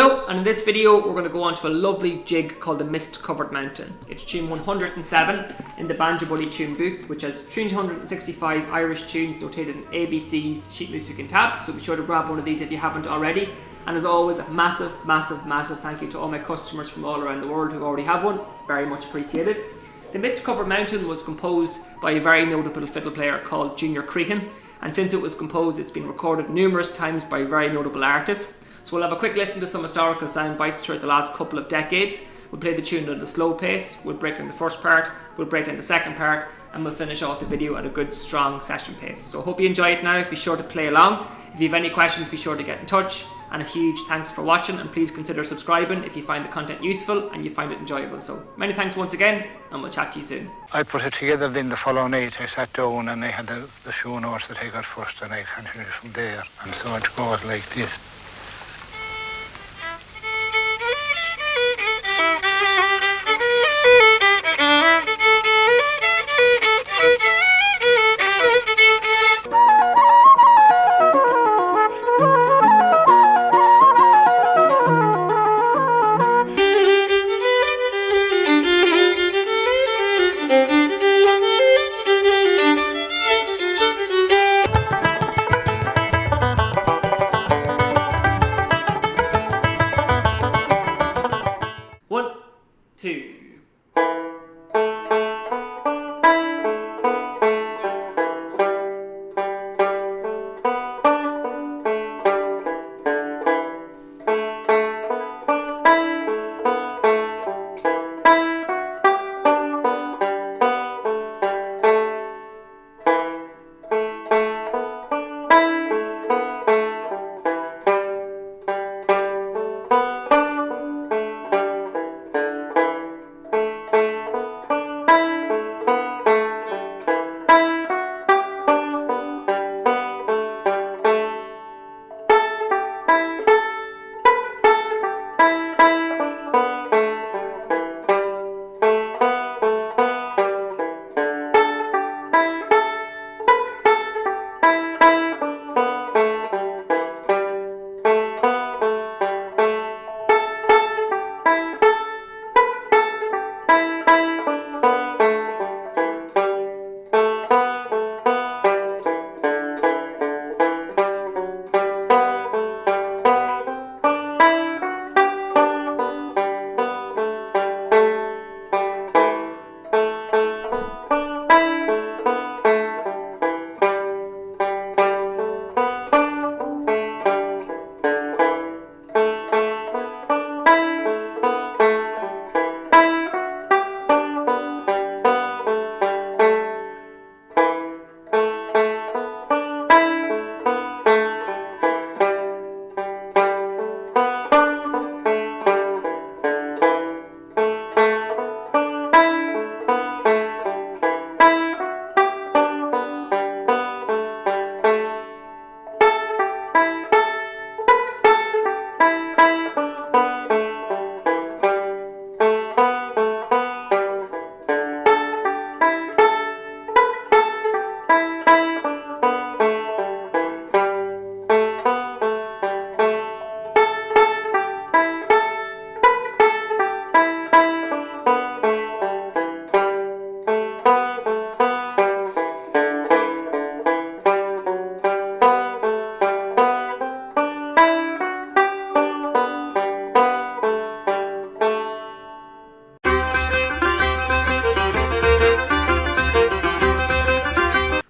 Hello, and in this video we're going to go on to a lovely jig called the Mist Covered Mountain. It's tune 107 in the Banjo Buddy tune book, which has 365 Irish tunes notated in ABC's sheet music and tab, so be sure to grab one of these if you haven't already. And as always, a massive thank you to all my customers from all around the world who already have one. It's very much appreciated. The Mist Covered Mountain was composed by a very notable fiddle player called Junior Crehan, and since it was composed it's been recorded numerous times by very notable artists. So we'll have a quick listen to some historical sound bites throughout the last couple of decades. We'll play the tune at a slow pace, we'll break down the first part, we'll break down the second part, and we'll finish off the video at a good strong session pace. So I hope you enjoy it now. Be sure to play along. If you have any questions, be sure to get in touch. And a huge thanks for watching, and please consider subscribing if you find the content useful and you find it enjoyable. So many thanks once again, and we'll chat to you soon. I put it together then the following night. I sat down and I had the few notes that I got first, and I continued from there. And so it goes like this.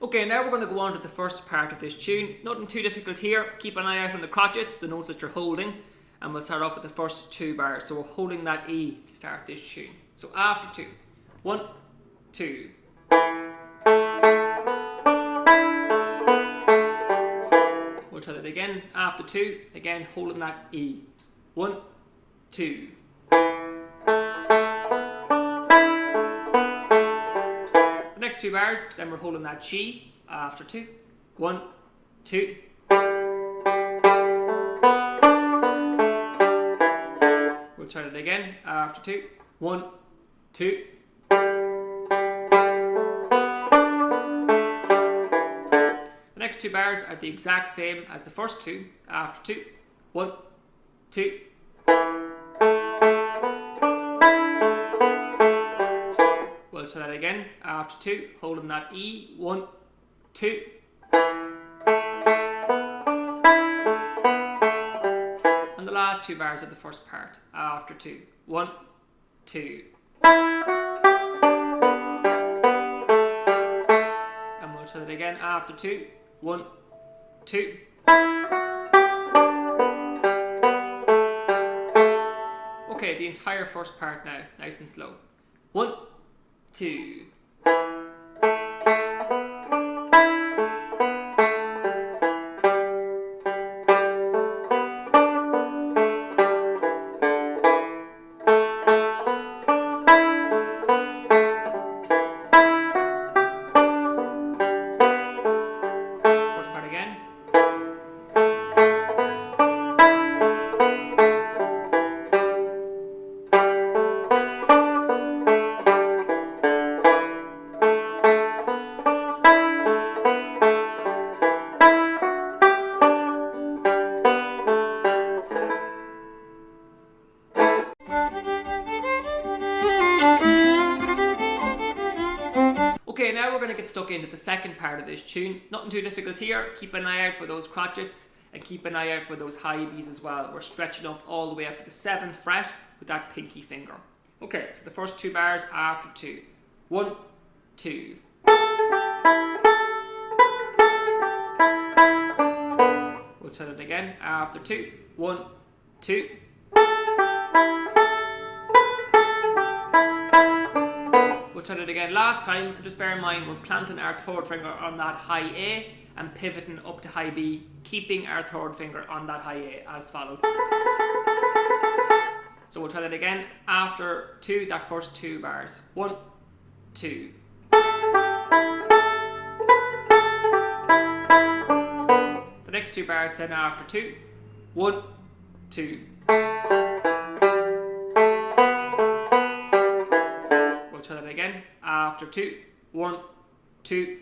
Okay, now we're going to go on to the first part of this tune. Nothing too difficult here. Keep an eye out on the crotchets, the notes that you're holding, and we'll start off with the first two bars. So we're holding that E to start this tune. So after two, 1, 2. We'll try that again. After two, again holding that E. 1, 2. The next two bars, then we're holding that G after two. 1, 2. We'll try it again after two. 1, 2. The next two bars are the exact same as the first two after two. 1, 2. try that again. After 2, holding that E. 1, 2. And the last 2 bars of the first part. After 2. 1, 2. And we'll try that again. After 2. 1, 2. Okay, the entire first part now, nice and slow. 1, 2. First part again. Okay, now we're going to get stuck into the second part of this tune. Nothing too difficult here. Keep an eye out for those crotchets and keep an eye out for those high B's as well. We're stretching up all the way up to the 7th fret with that pinky finger. Okay, so the first 2 bars after 2. 1, 2. We'll try it again after 2. 1, 2. We'll try it again. Last time, just bear in mind, we're planting our 3rd finger on that high A and pivoting up to high B, keeping our 3rd finger on that high A as follows. So we'll try that again after 2, that first 2 bars. 1, 2. The next 2 bars then after 2. 1, 2. We'll try that again after 2. 1, 2.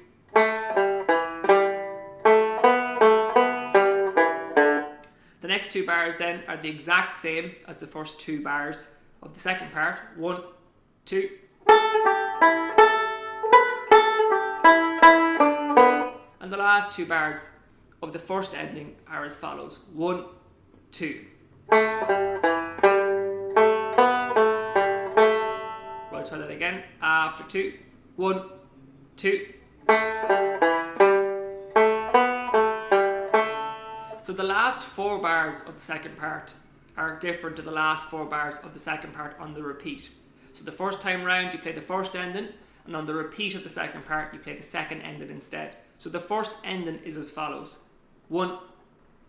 The next 2 bars then are the exact same as the first 2 bars of the second part. 1, 2. And the last 2 bars of the first ending are as follows. 1, 2. We'll try that again after 2. 1, 2. So the last 4 bars of the second part are different to the last 4 bars of the second part on the repeat. So the first time round you play the first ending, and on the repeat of the second part you play the second ending instead. So the first ending is as follows. 1,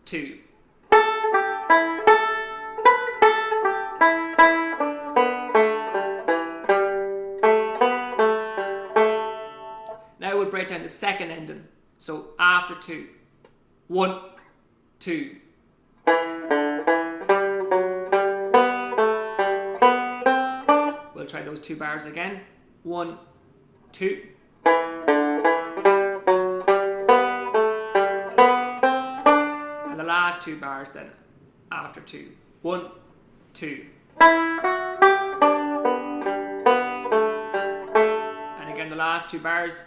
2. Now we'll break down the second ending. So after 2. 1, 2. We'll try those 2 bars again. 1, 2. And the last 2 bars then after 2. 1, 2. And again the last 2 bars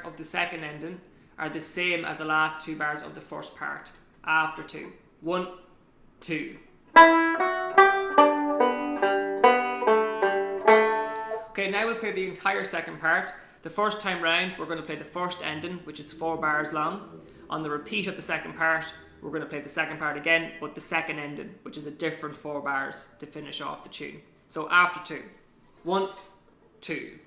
of the second ending are the same as the last 2 bars of the first part. After 2. 1, 2. Okay, now we'll play the entire second part. The first time round, we're going to play the first ending, which is 4 bars long. On the repeat of the second part, we're going to play the second part again, but the second ending, which is a different 4 bars to finish off the tune. So after 2. 1, 2.